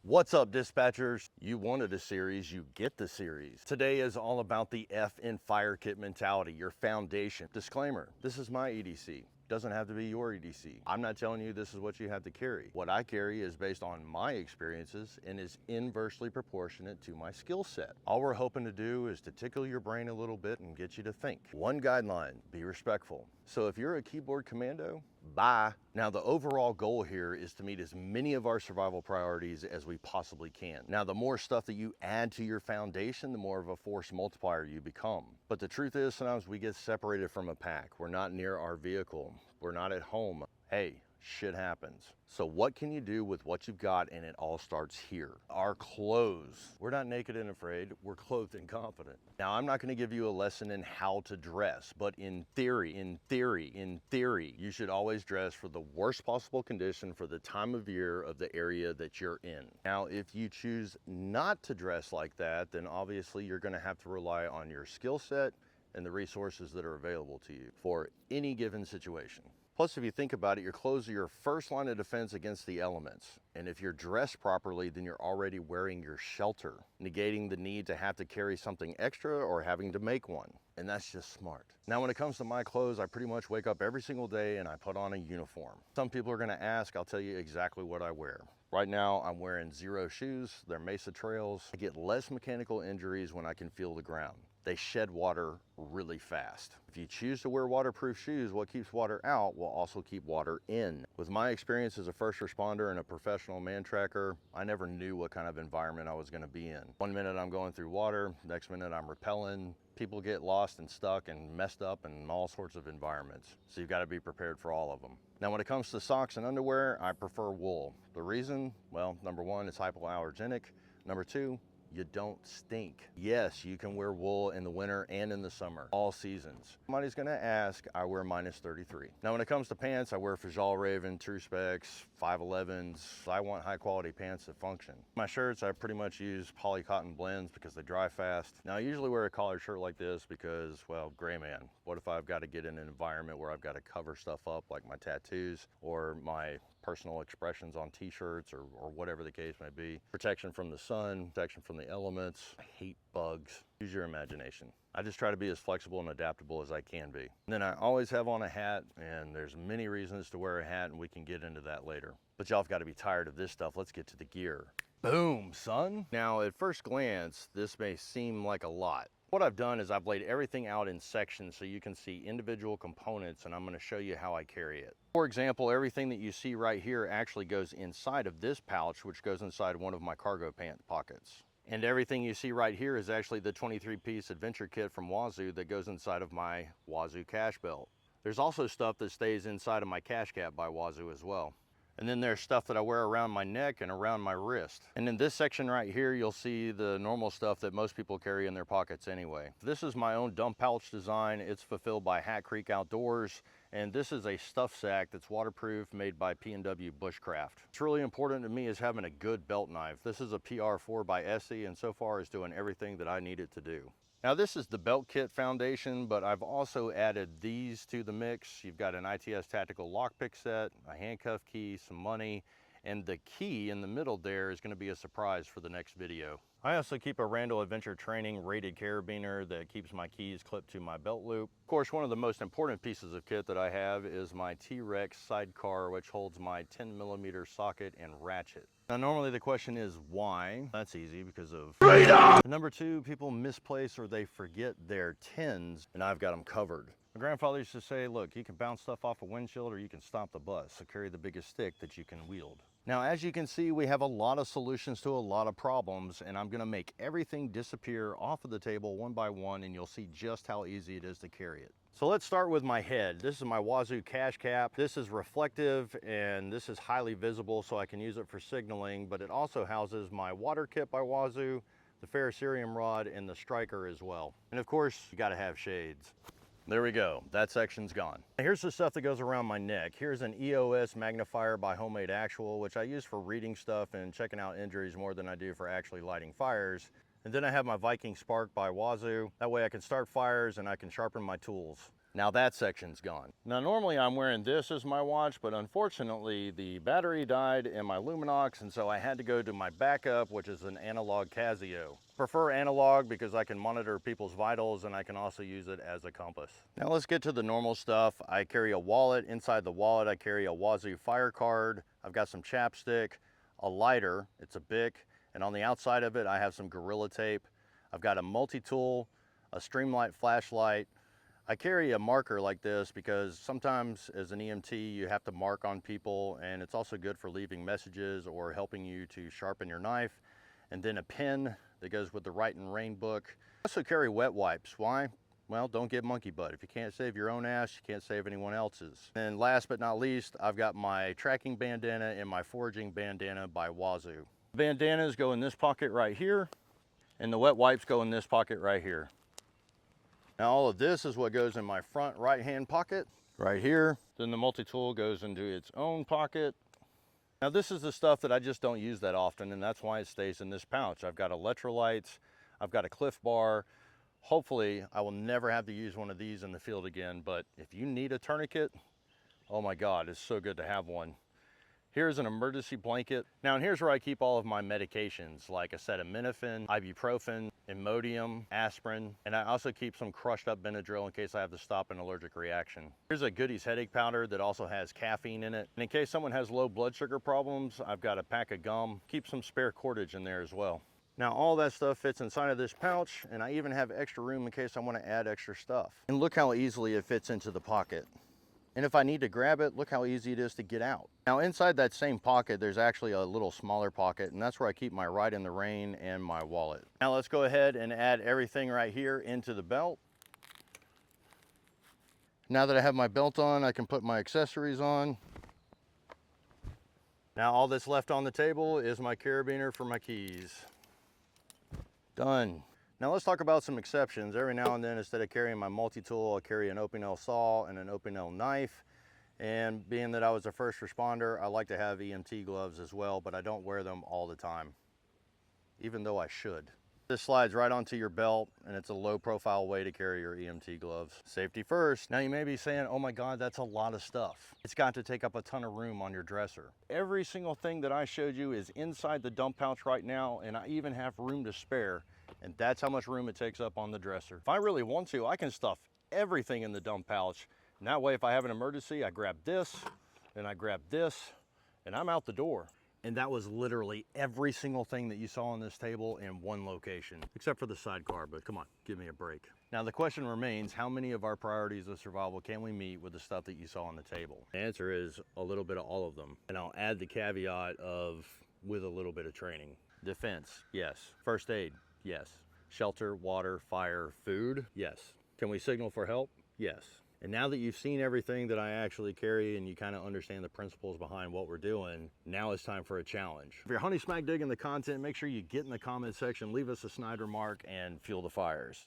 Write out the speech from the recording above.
What's up, dispatchers? You wanted a series, you get the series. Today is all about the F in fire kit mentality, your foundation. Disclaimer, this is my EDC. Doesn't have to be your EDC. I'm not telling you this is what you have to carry. What I carry is based on my experiences and is inversely proportionate to my skill set. All we're hoping to do is to tickle your brain a little bit and get you to think. One guideline, be respectful. So if you're a keyboard commando, bye. Now the overall goal here is to meet as many of our survival priorities as we possibly can. Now the more stuff that you add to your foundation, the more of a force multiplier you become. But the truth is sometimes we get separated from a pack. We're not near our vehicle. We're not at home. Hey, shit happens. So what can you do with what you've got? And it all starts here. Our clothes. We're not naked and afraid, we're clothed and confident. Now I'm not gonna give you a lesson in how to dress, but in theory, you should always dress for the worst possible condition for the time of year of the area that you're in. Now, if you choose not to dress like that, then obviously you're gonna have to rely on your skill set and the resources that are available to you for any given situation. Plus, if you think about it, your clothes are your first line of defense against the elements. And if you're dressed properly, then you're already wearing your shelter, negating the need to have to carry something extra or having to make one. And that's just smart. Now, when it comes to my clothes, I pretty much wake up every single day and I put on a uniform. Some people are gonna ask, I'll tell you exactly what I wear. Right now, I'm wearing Zero shoes. They're Mesa Trails. I get less mechanical injuries when I can feel the ground. They shed water really fast. If you choose to wear waterproof shoes, what keeps water out will also keep water in. With my experience as a first responder and a professional man tracker, I never knew what kind of environment I was gonna be in. One minute I'm going through water, next minute I'm rappelling. People get lost and stuck and messed up in all sorts of environments. So you've gotta be prepared for all of them. Now, when it comes to socks and underwear, I prefer wool. The reason, well, number one, it's hypoallergenic. Number two, you don't stink. Yes, you can wear wool in the winter and in the summer, all seasons. Somebody's gonna ask, I wear -33. Now, when it comes to pants, I wear Fjallraven, True Specs, 511s. I want high quality pants that function. My shirts, I pretty much use poly cotton blends because they dry fast. Now, I usually wear a collared shirt like this because, well, gray man. What if I've got to get in an environment where I've got to cover stuff up like my tattoos or my personal expressions on t-shirts or whatever the case may be. Protection from the sun, protection from the elements. I hate bugs. Use your imagination. I just try to be as flexible and adaptable as I can be. And then I always have on a hat, and there's many reasons to wear a hat, and we can get into that later. But y'all have got to be tired of this stuff. Let's get to the gear. Boom, son. Now, at first glance, this may seem like a lot. What I've done is I've laid everything out in sections so you can see individual components, and I'm going to show you how I carry it. For example, everything that you see right here actually goes inside of this pouch, which goes inside one of my cargo pant pockets. And everything you see right here is actually the 23-piece adventure kit from Wazoo that goes inside of my Wazoo cash belt. There's also stuff that stays inside of my cash cap by Wazoo as well. And then there's stuff that I wear around my neck and around my wrist. And in this section right here, you'll see the normal stuff that most people carry in their pockets anyway. This is my own dump pouch design. It's fulfilled by Hat Creek Outdoors. And this is a stuff sack that's waterproof, made by P&W Bushcraft. What's really important to me is having a good belt knife. This is a PR4 by Essie, and so far is doing everything that I need it to do. Now, this is the belt kit foundation, but I've also added these to the mix. You've got an ITS tactical lockpick set, a handcuff key, some money, and the key in the middle there is gonna be a surprise for the next video. I also keep a Randall Adventure Training rated carabiner that keeps my keys clipped to my belt loop. Of course, one of the most important pieces of kit that I have is my T-Rex sidecar, which holds my 10mm socket and ratchet. Now, normally the question is why? That's easy, because of freedom! Number two, people misplace or they forget their 10s, and I've got them covered. My grandfather used to say, look, you can bounce stuff off a windshield or you can stop the bus, so carry the biggest stick that you can wield. Now, as you can see, we have a lot of solutions to a lot of problems, and I'm gonna make everything disappear off of the table one by one, and you'll see just how easy it is to carry it. So let's start with my head. This is my Wazoo cash cap. This is reflective and this is highly visible, so I can use it for signaling, but it also houses my water kit by Wazoo, the ferrocerium rod, and the striker as well. And of course, you gotta have shades. There we go, that section's gone. Here's the stuff that goes around my neck. Here's an EOS magnifier by Homemade Actual, which I use for reading stuff and checking out injuries more than I do for actually lighting fires. And then I have my Viking Spark by Wazoo. That way I can start fires and I can sharpen my tools. Now that section's gone. Now normally I'm wearing this as my watch, but unfortunately the battery died in my Luminox, and so I had to go to my backup, which is an analog Casio. Prefer analog because I can monitor people's vitals and I can also use it as a compass. Now let's get to the normal stuff. I carry a wallet. Inside the wallet I carry a Wazoo fire card. I've got some chapstick, a lighter, it's a Bic, and on the outside of it I have some Gorilla Tape. I've got a multi-tool, a Streamlight flashlight. I carry a marker like this because sometimes as an EMT you have to mark on people, and it's also good for leaving messages or helping you to sharpen your knife. And then a pen that goes with the Write and Rain book. I also carry wet wipes. Why? Well, don't get monkey butt. If you can't save your own ass, you can't save anyone else's. And last but not least, I've got my tracking bandana and my foraging bandana by Wazoo. Bandanas go in this pocket right here, and the wet wipes go in this pocket right here. Now all of this is what goes in my front right hand pocket right here. Then the multi-tool goes into its own pocket. Now this is the stuff that I just don't use that often, and that's why it stays in this pouch. I've got electrolytes, I've got a Cliff Bar. Hopefully I will never have to use one of these in the field again, but if you need a tourniquet, oh my God, it's so good to have one. Here's an emergency blanket. Now, and here's where I keep all of my medications, like acetaminophen, ibuprofen, Imodium, aspirin, and I also keep some crushed up Benadryl in case I have to stop an allergic reaction. Here's a Goodies headache powder that also has caffeine in it. And in case someone has low blood sugar problems, I've got a pack of gum. Keep some spare cordage in there as well. Now all that stuff fits inside of this pouch, and I even have extra room in case I want to add extra stuff. And look how easily it fits into the pocket. And if I need to grab it, look how easy it is to get out. Now inside that same pocket, there's actually a little smaller pocket, and that's where I keep my Write in the Rain and my wallet. Now let's go ahead and add everything right here into the belt. Now that I have my belt on, I can put my accessories on. Now all that's left on the table is my carabiner for my keys. Done. Now let's talk about some exceptions. Every now and then, instead of carrying my multi-tool, I'll carry an open nail saw and an open nail knife. And being that I was a first responder, I like to have EMT gloves as well, but I don't wear them all the time, even though I should. This slides right onto your belt, and it's a low profile way to carry your EMT gloves. Safety first. Now you may be saying, oh my God, that's a lot of stuff. It's got to take up a ton of room on your dresser. Every single thing that I showed you is inside the dump pouch right now, and I even have room to spare. And that's how much room it takes up on the dresser. If I really want to, I can stuff everything in the dump pouch. And that way, if I have an emergency, I grab this, and I grab this, and I'm out the door. And that was literally every single thing that you saw on this table in one location, except for the sidecar, but come on, give me a break. Now the question remains, how many of our priorities of survival can we meet with the stuff that you saw on the table? The answer is a little bit of all of them. And I'll add the caveat of with a little bit of training. Defense, yes. First aid, yes. Shelter, water, fire, food, yes. Can we signal for help? Yes. And now that you've seen everything that I actually carry and you kind of understand the principles behind what we're doing, now it's time for a challenge. If you're honey smack digging the content, make sure you get in the comment section, leave us a snide remark, and fuel the fires.